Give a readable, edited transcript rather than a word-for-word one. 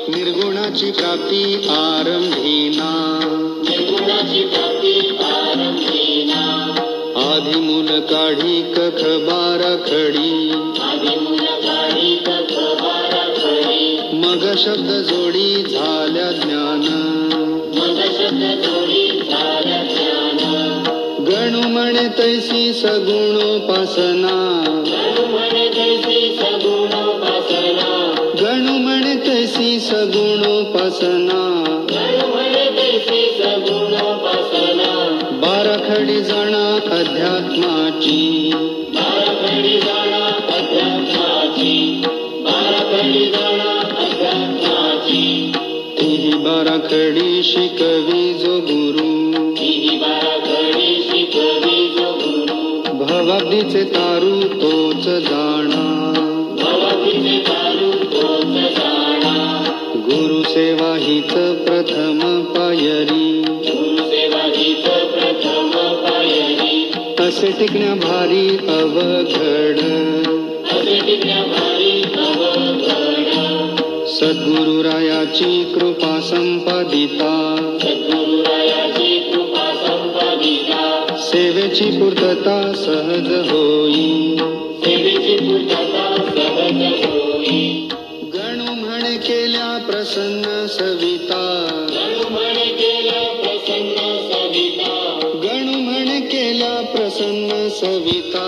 निर्गुणाची प्राप्ती आरंभीना, निर्गुणाची प्राप्ती आरंभीना. आधी मूल काढी कख बाराखडी, आधी मूल काढी कख बाराखडी. मग शब्द जोडी झाल्या ज्ञान, मग शब्द जोडी झाल्या ज्ञान. गणू म्हणे तैसी सगुणोपासना, गणू म्हणे तैसी सगुणोपासना. गणू म्हणे तैसी सगुणोपासना, गणू म्हणे तैसी सगुणोपासना. बाराखडी जाणा अध्यात्माची, बाराखडी जाणा अध्यात्माची, बाराखडी जाणा अध्यात्माची. तीही बाराखडी शिकवी जो गुरु, तीही बाराखडी शिकवी जो गुरु. भवाब्दीचे तारू तोच जाणा, भवाब्दीचे तारू तोच जाणा. गुरुसेवा हीच प्रथम पायरी, गुरुसेवा हीच प्रथम पायरी. असे टिकण्या भारी अवघड, असे टिकण्या भारी अवघड. सद्गुरुरायाची कृपा संपादिता, सद्गुरुरायाची कृपा संपादिता. सेवेची पूर्तता सहज होई, सेवेची पूर्तता सहज होई. गणू म्हणे केल्या प्रसन्न सविता, गणू म्हणे केल्या प्रसन्न सविता. गणू म्हणे केल्या प्रसन्न सविता.